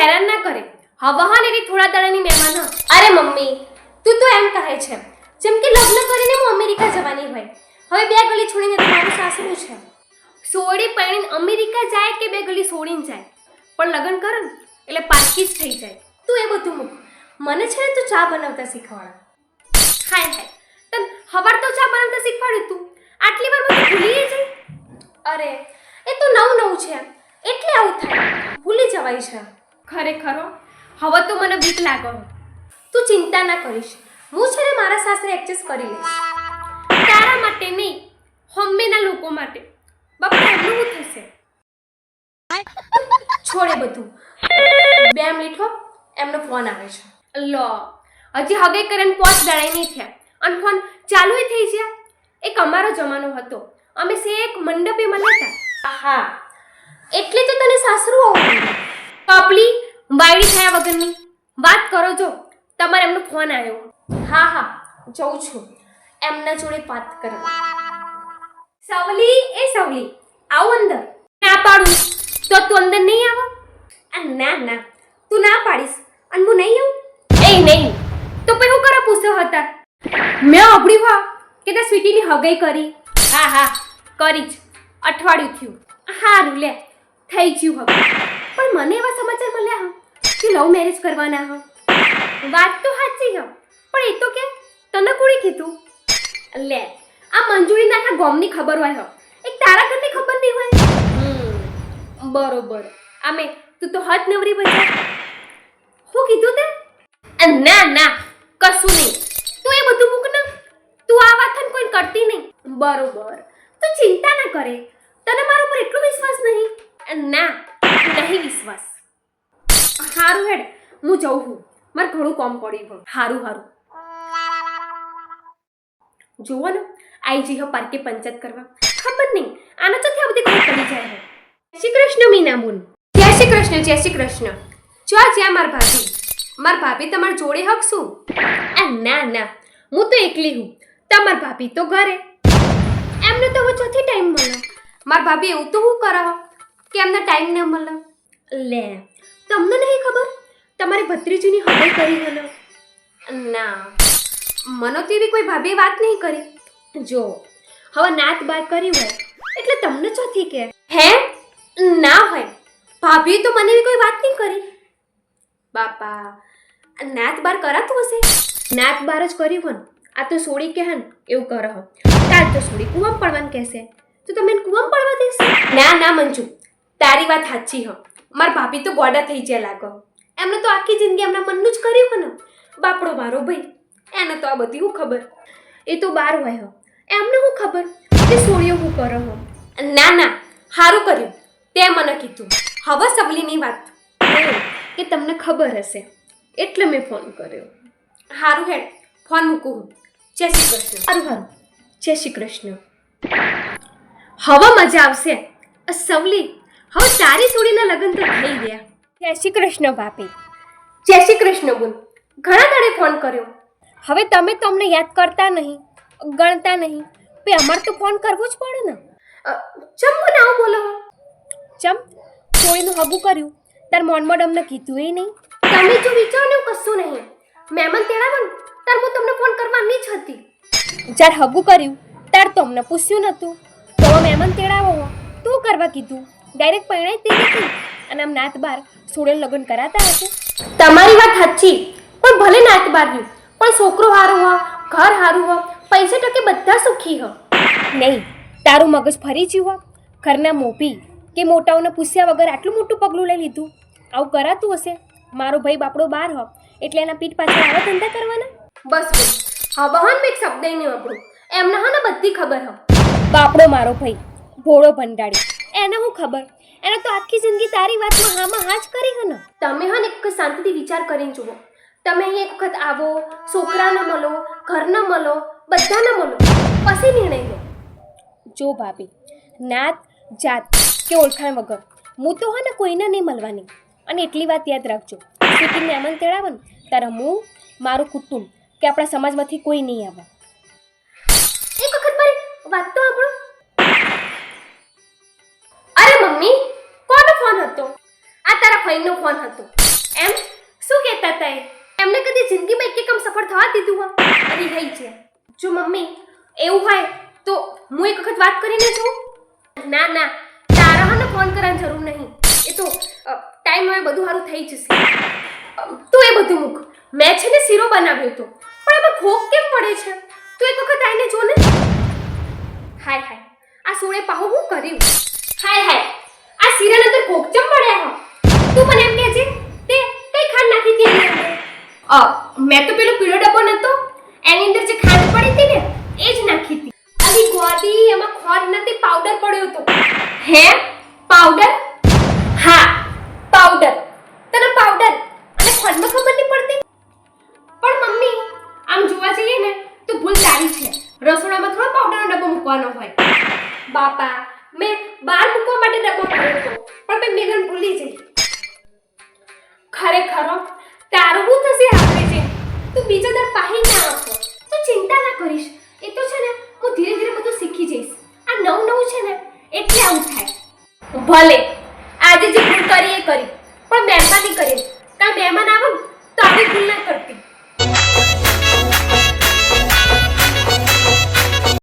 હેરાન ના કરે. હવે હા ને એની થોડા દાડાની મહેમાન હ. અરે મમ્મી, તું તો એમ કહે છે જેમ કે લગ્ન કરીને હું અમેરિકા જવાની હોય. હવે બે ગલી છોડીને તમારું સાસરું છે. સોડી પૈણીને અમેરિકા જાય કે બે ગલી છોડીને જાય, પણ લગ્ન કરે ને એટલે પારકી જ થઈ જાય. તું એ બધું મૂક. મને છે ને તું ચા બનાવતા શીખવાડ. હાય હાય, તને ખબર તો ચા બનાવતા શીખવાડ્યું તું, આટલી વાર મને ભૂલી જાય. અરે એ તો નવું છે એટલે આવું થાય, ભૂલી જવાય છે. ખરેખર હવે તો મને બીક લાગે. તું ચિંતા ના કરીશ, હું છે ને મારા સાસરે એડજસ્ટ કરી લઈશ. તારા માટે નહીં, હમ્મેના લોકો માટે. બાપા એમનું શું થશે? છોડે બધું. 2 મિનિટ હો, એમનો ફોન આવે છે. લો, હજી હગે કરીને 5 દાડા નહીં થયા અને ફોન ચાલુ થઈ ગયા. એક અમારો જમાનો હતો, અમે શેક મંડપે મળ્યા હતા. હા, એટલે તો તને સાસરું આવું. પપલી બાયડી થયા વગરની વાત કરો. જો તમારે એમનો ફોન આવ્યો. હા, જઉં છું એમના જોડે વાત કરવા. સવલી, એ સવલી, આવો અંદર. ના પાડું તો તું અંદર નહીં આવો? ના, તું ના પાડીશ અને હું નહીં આવું? એ નહીં તો પછી હું કરવા પૂછ્યો હતા? મેં અભડ્યું હા કે તે સ્વીટીની હગાઈ કરી. હા, કરી જ. અઠવાડિયું થયું. હારું લે, થઈ ગયું હવે. પણ મને એવા સમાચાર મળ્યા હા કે લવ મેરેજ કરવાના હા. વાત તો સાચી હા, પણ એ તો કે તને કોણે કીધું? લે, આ મંજૂરીના આખા ગામની ખબર હોય હો, એક તારા ઘરની ખબર નહીં હોય. બરોબર. આમે તું તો હદ નવરી બચા. શું કીધું તે? ના, કશું નહીં. તું એ બધું મૂક ને. તું આ વાત કોઈ કરતી નહીં. બરોબર, તું ચિંતા ના કરે. તને મારા ઉપર એટલો વિશ્વાસ નહીં? ના, નહીં વિશ્વાસ. હારું હેડ, હું જઉં છું. મારે ઘણું કામ પડ્યું. હારું. જોવો ને, આઈ જઈ હો પાર્કે પંચાયત કરવા. ખબર નહીં આના તો આ બધી ખબર પડી જાય. જય શ્રી કૃષ્ણ મીના બોલ. જય શ્રી કૃષ્ણ. જો જ્યાં માર ભાભી તમારા જોડે હકશું? ના, હું તો એકલી હું. તમાર ભાભી તો ઘરે. એમને તો હવે ચોથી ટાઈમ મળે. માર ભાભી એવું તો હું કરે કે એમને ટાઈમ ન મળે? લે, તમને નહીં ખબર તમારી ભત્રીજીની હગાઈ કરી હને? ના, મને તો એવી કોઈ ભાભીએ વાત નહીં કરી. જો હવે નાત બાત કરી હોય એટલે તમને ચોથી કે હે? ના હોય, ભાભીએ તો મને એવી કોઈ વાત નહીં કરી. બાપા, નાત બાર કરાતું હશે? નાત બાર જ કરી હોય. આ તો સોડી કે હન એવું કરે હો. કાલ તો સોડી કુવામાં પડવાનું કહેશે તો તમે કુવામાં પડવા દેશે? ના મંજુ, તારી વાત સાચી હો. માર ભાભી તો ગોડા થઈ જાય લાગો. એમને તો આખી જિંદગી એમના મનનું જ કર્યું હો ને. બાપડો મારો ભાઈ, એને તો આ બધી હું ખબર. એ તો બાર હોય હો, એમને હું ખબર કે સોડીઓ હું કરો હો. ના, સારું કર્યું તે મને કીધું. હવે સવલીની વાત કે તમને ખબર હશે એટલે મેં ફોન કર્યો. હારું હેડ, ફોન મૂકું. જય શ્રી કૃષ્ણ. હારું, જય શ્રી કૃષ્ણ. હવે મજા આવશે. સવલી, હવે તારી સોડીના લગ્ન તો થઈ ગયા. જય શ્રી કૃષ્ણ ભાભી. જય શ્રી કૃષ્ણ બોલ. ઘણા દાડે ફોન કર્યો. હવે તમે તો અમને યાદ કરતા નહીં, ગણતા નહીં, પછી અમારે તો ફોન કરવો જ પડે ને. ચમ મને આવું બોલો? ચમ સોડીનું હગું કર્યું તાર મોનમોડ અમને કીધું એ નહીં? તમે જો વિચારો ને કશું નહીં. મહેમાન તેડાવો ને તાર હું તમને ફોન કરવાની જ હતી. જ્યારે હગું કર્યું તાર તો અમને પૂછ્યું નતું. તો મહેમાન તેડાવો તું કરવા કીધું? ડાયરેક્ટ પરણાઈ તે નથી અને આમ નાત બાર સોડે લગ્ન કરાતા હશે. તમારી વાત સાચી, પણ ભલે નાત બારનું પણ છોકરો હારું હો, ઘર હારું હો, પૈસા ટકે બધા સુખી હો. નહીં, તારું મગજ ફરી જ્યું હો. ઘરના મોભી કે મોટાઓને પૂછ્યા વગર આટલું મોટું પગલું લઈ લીધું. આવું કરાતું હશે? મારો ભાઈ બાપડો બાર હો એટલે એના પીઠ પાછળ આવા ધંધા કરવાના? બસ હવે હા મેં એક શબ્દ નહીં વાપરું. એમને હા ને બધી ખબર હો. બાપડો મારો ભાઈ ભોળો ભંડાડી, એને હું ખબર? એને તો આખી જિંદગી તારી વાતમાં હામાં હા જ કરી હે ને. તમે હા ને એક શાંતિથી વિચાર કરીને જુઓ. તમે અહીં એક વખત આવો, છોકરાને મળો, ઘરને મળો, બધાને મળો, પછી નિર્ણય લો. જો ભાભી, નાત જાત કે ઓળખાણ વગર હું તો હા ને કોઈને નહીં મળવાની. અને એટલી વાત યાદ રાખજો, સિટી મહેમાન તેડાવે ને ત્યારે હું, મારું કુટુંબ કે આપણા સમાજમાંથી કોઈ નહીં આવે. એક વખત મારી વાત તો આપણો. અરે મમ્મી, કોનો ફોન હતો? આ તારા ભાઈનો ફોન હતો. એમ શું કહેતા હતા એ? એમને કદી જિંદગીમાં એક કામ સફળ થવા દીધું હોય? અરે ગઈ છે. જો મમ્મી એવું હોય તો હું એક વખત વાત કરીને જોઉં. ના ના, તારા હને ફોન કરવાની જરૂર નહીં. એ તો ટાઈમ હવે બધું સારું થઈ જશે. તું એ બધું મૂક. મેં છે ને શીરો બનાવ્યો હતો, પણ એમાં ખોખ કેમ પડે છે? તું એક વખત આવીને જો ને. હાય હાય, આ સોળે પાહો હું કર્યું? હાય હાય, આ શીરાની અંદર ખોખ ચમ પડ્યા હો? તું મને એમ કહેજે તે કઈ ખાંડ નાખી હતી એની અંદર? મેં તો પેલો પીળો ડબ્બો નતો, એની અંદર જે ખાંડ પડી હતી ને એ જ નાખી હતી. અલી ગોડી, એમાં ખોર નથી, પાવડર પડ્યો હતો. હે? પાવડર? હા, પાવડર. તને પાવડર અને ખોરમાં ખબર નહીં પડતી? પણ મમ્મી, આમ જોવા જઈએ ને તો ભૂલ તારી છે. રસોડામાં થોડો પાવડરનો ડબ્બો મૂકવાનો હોય. બાપા, મેં બહાર મૂકવા માટે ડબ્બો મૂક્યો હતો, પણ મેં મેઘન ભૂલી જઈ. ખરેખર તારું શું થશે આપણે છે? તું બીજો દર પાહી ના આપો. તું ચિંતા ના કરીશ. એ તો છે ને હું ધીરે ધીરે બધું શીખી જઈશ. આ નવું છે ને એટલે આવું થાય. ભલે આજે જે ભૂલ કરી એ કરી, પણ મહેરબાની કરી. કાં મહેમાન આવે તો આવી ભૂલ ના